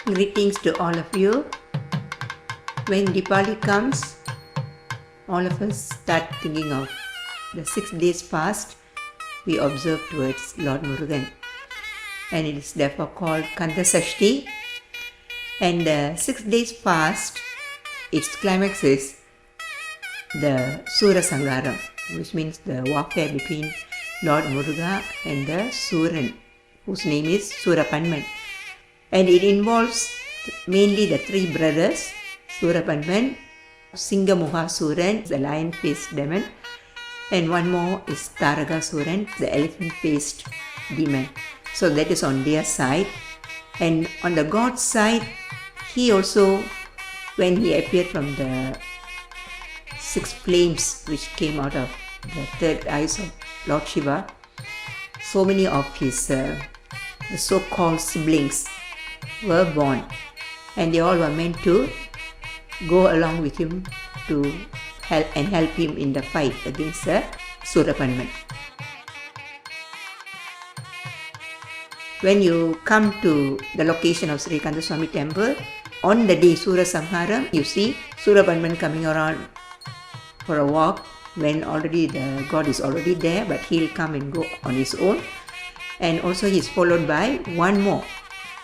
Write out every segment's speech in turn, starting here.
Greetings to all of you. When Diwali comes, all of us start thinking of the 6 days fast we observe towards Lord Murugan, and it is therefore called Kandasashti. And the 6 days fast, its climax is the Soorasamhaaram, which means the warfare between Lord Muruga and the Sooran, whose name is Soorapanman. And it involves mainly the three brothers, Soorapanman, Singamuhasuran, the lion-faced demon, and one more is Thilagawasuran, the elephant-faced demon. So that is on their side. And on the god's side, he also, when he appeared from the 6 flames which came out of the third eyes of Lord Shiva, so many of his the so-called siblings were born, and they all were meant to go along with him to help him in the fight against the Soorapanman. When you come to the location of Sri Kandaswamy Temple, on the day Soorasamhaaram, you see Soorapanman coming around for a walk when already the god is already there, but he'll come and go on his own. And also he's followed by one more.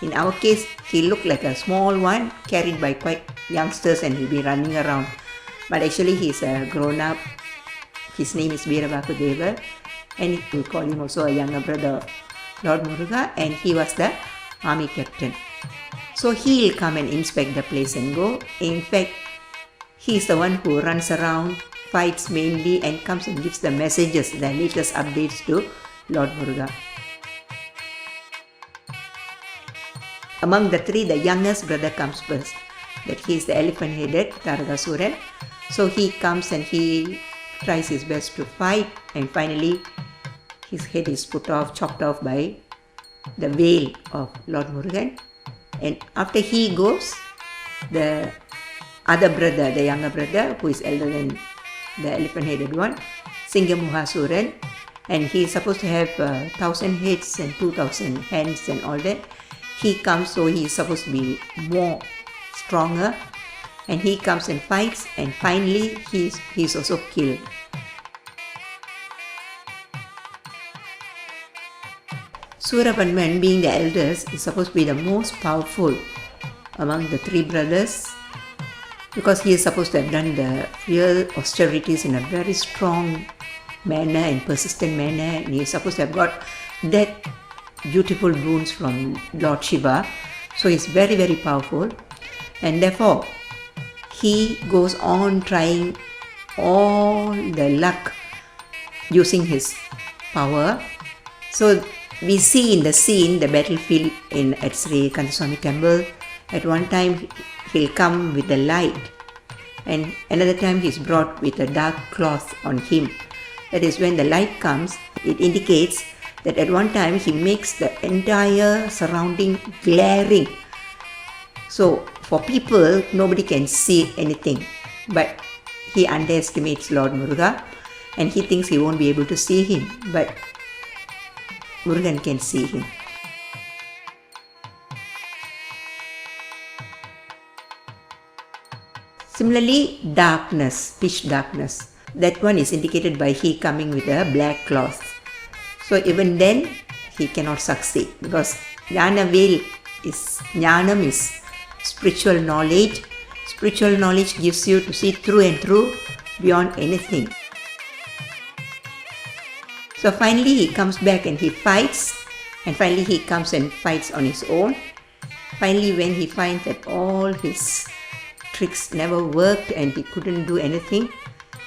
In our case, he looked like a small one carried by quite youngsters, and he'll be running around. But actually he's a grown-up. His name is Veerabakudeva, and we call him also a younger brother of Lord Muruga, and he was the army captain. So he'll come and inspect the place and go. In fact, he's the one who runs around, fights mainly, and comes and gives the messages, the latest updates to Lord Muruga. Among the three, the youngest brother comes first. That he is the elephant-headed Thilagawasuran. So he comes and he tries his best to fight, and finally his head is chopped off by the veil of Lord Murugan. And after he goes, the other brother, the younger brother, who is elder than the elephant-headed one, Singamuhasuran, and he is supposed to have 1,000 heads and 2,000 hands and all that. He comes, so he is supposed to be more stronger, and he comes and fights, and finally he is also killed. Soorapanman, being the eldest, is supposed to be the most powerful among the three brothers, because he is supposed to have done the real austerities in a very strong manner and persistent manner, and he is supposed to have got that beautiful boons from Lord Shiva. So he is very, very powerful, and therefore he goes on trying all the luck using his power. So we see in the scene, the battlefield at Sri Kandaswamy Temple, at one time he'll come with the light, and another time he's brought with a dark cloth on him. That is, when the light comes, it indicates that at one time he makes the entire surrounding glaring. So for people, nobody can see anything, but he underestimates Lord Muruga, and he thinks he won't be able to see him, but Murugan can see him. Similarly, darkness, pitch darkness, that one is indicated by he coming with a black cloth. So even then, he cannot succeed, because Jnanam is spiritual knowledge. Spiritual knowledge gives you to see through and through, beyond anything. So finally he comes back and he fights, and finally he comes and fights on his own. Finally, when he finds that all his tricks never worked and he couldn't do anything,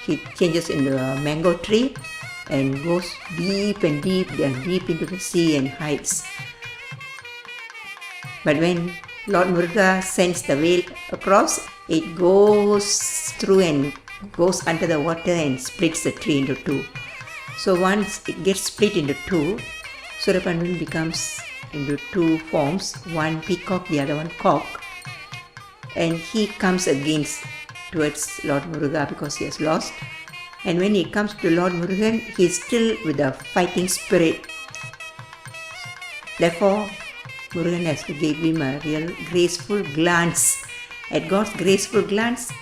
he changes into a mango tree and goes deep and deep into the sea and hides. But when Lord Muruga sends the veil across, it goes through and goes under the water and splits the tree into two. So once it gets split into two, Soorapanman becomes into two forms, one peacock, the other one cock, and he comes towards Lord Muruga because he has lost. And when he comes to Lord Murugan, he is still with a fighting spirit. Therefore, Murugan has to give him a real graceful glance. At God's graceful glance,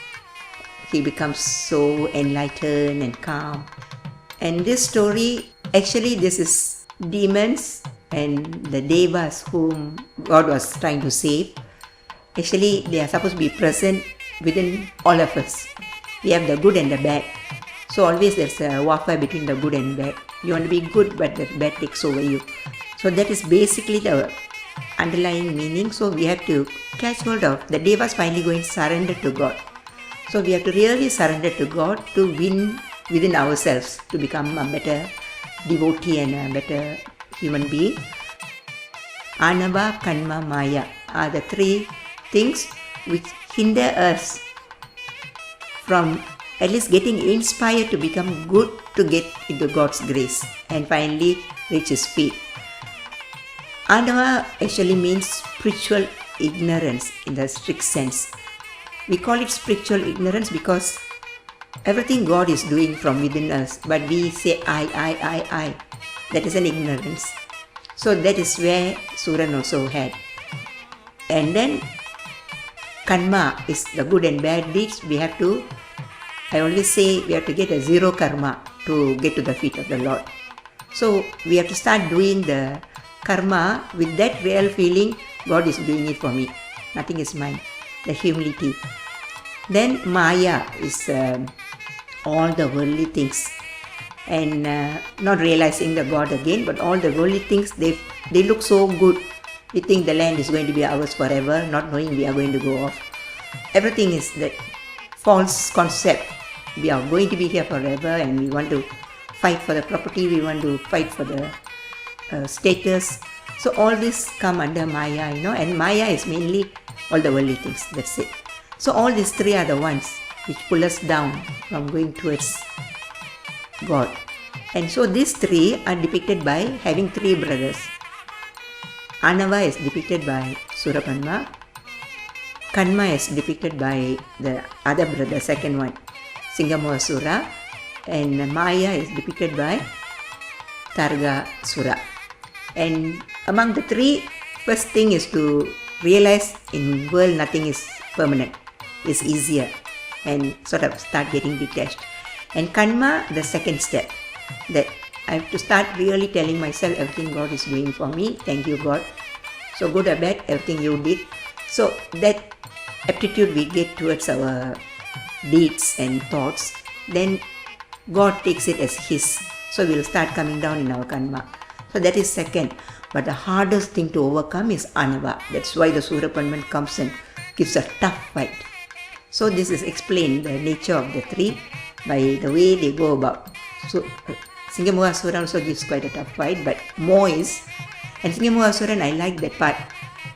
he becomes so enlightened and calm. And this story, actually this is demons and the devas whom God was trying to save. Actually, they are supposed to be present within all of us. We have the good and the bad. So always there's a warfare between the good and bad. You want to be good, but the bad takes over you. So that is basically the underlying meaning. So we have to catch hold of. The devas finally going to surrender to God. So we have to really surrender to God to win within ourselves, to become a better devotee and a better human being. Anava, Kanma, Maya are the three things which hinder us from at least getting inspired to become good, to get into God's grace and finally reach His feet. Anava actually means spiritual ignorance in the strict sense. We call it spiritual ignorance because everything God is doing from within us, but we say I. That is an ignorance. So that is where Sooran also had. And then Karma is the good and bad deeds. I always say we have to get a zero karma to get to the feet of the Lord. So we have to start doing the karma with that real feeling, God is doing it for me. Nothing is mine. The humility. Then Maya is all the worldly things. And not realizing the God again, but all the worldly things, they look so good. We think the land is going to be ours forever, not knowing we are going to go off. Everything is that false concept. We are going to be here forever and we want to fight for the property, we want to fight for the status. So all this come under Maya, and Maya is mainly all the worldly things, that's it. So all these three are the ones which pull us down from going towards God. And so these three are depicted by having three brothers. Anava is depicted by Surapanma. Kanma is depicted by the other brother, second one, Singamoasura. And Maya is depicted by Targasura. And among the three, first thing is to realize in world nothing is permanent. It's easier and sort of start getting detached. And Kanma, the second step, that I have to start really telling myself everything God is doing for me. Thank you, God. So good or bad, everything you did. So that aptitude we get towards our deeds and thoughts, then God takes it as His. So we'll start coming down in our Kanma. So that is second. But the hardest thing to overcome is Anava. That's why the Surapanman comes and gives a tough fight. So this is explained, the nature of the three, by the way they go about. So Singamoasura also gives quite a tough fight, but more is, and Singamoasura, I like that part.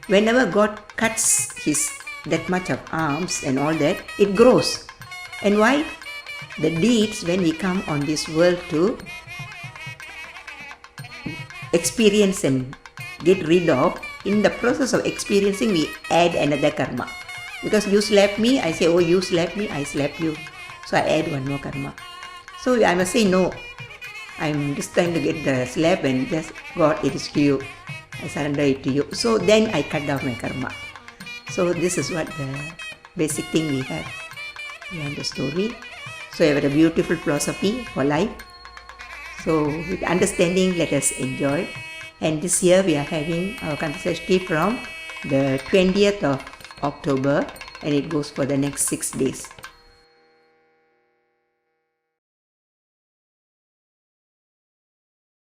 Whenever God cuts his that much of arms and all that, it grows. And why? The deeds, when we come on this world to experience and get rid of, in the process of experiencing we add another karma. Because you slap me, I say, oh you slap me, I slap you. So I add one more karma. So I must say no. I'm just trying to get the slap and just, God, it is to you. I surrender it to you. So then I cut down my karma. So this is what the basic thing we have behind the story. So we have a beautiful philosophy for life. So with understanding, let us enjoy. And this year we are having our Kandaswamy from the 20th of October and it goes for the next 6 days.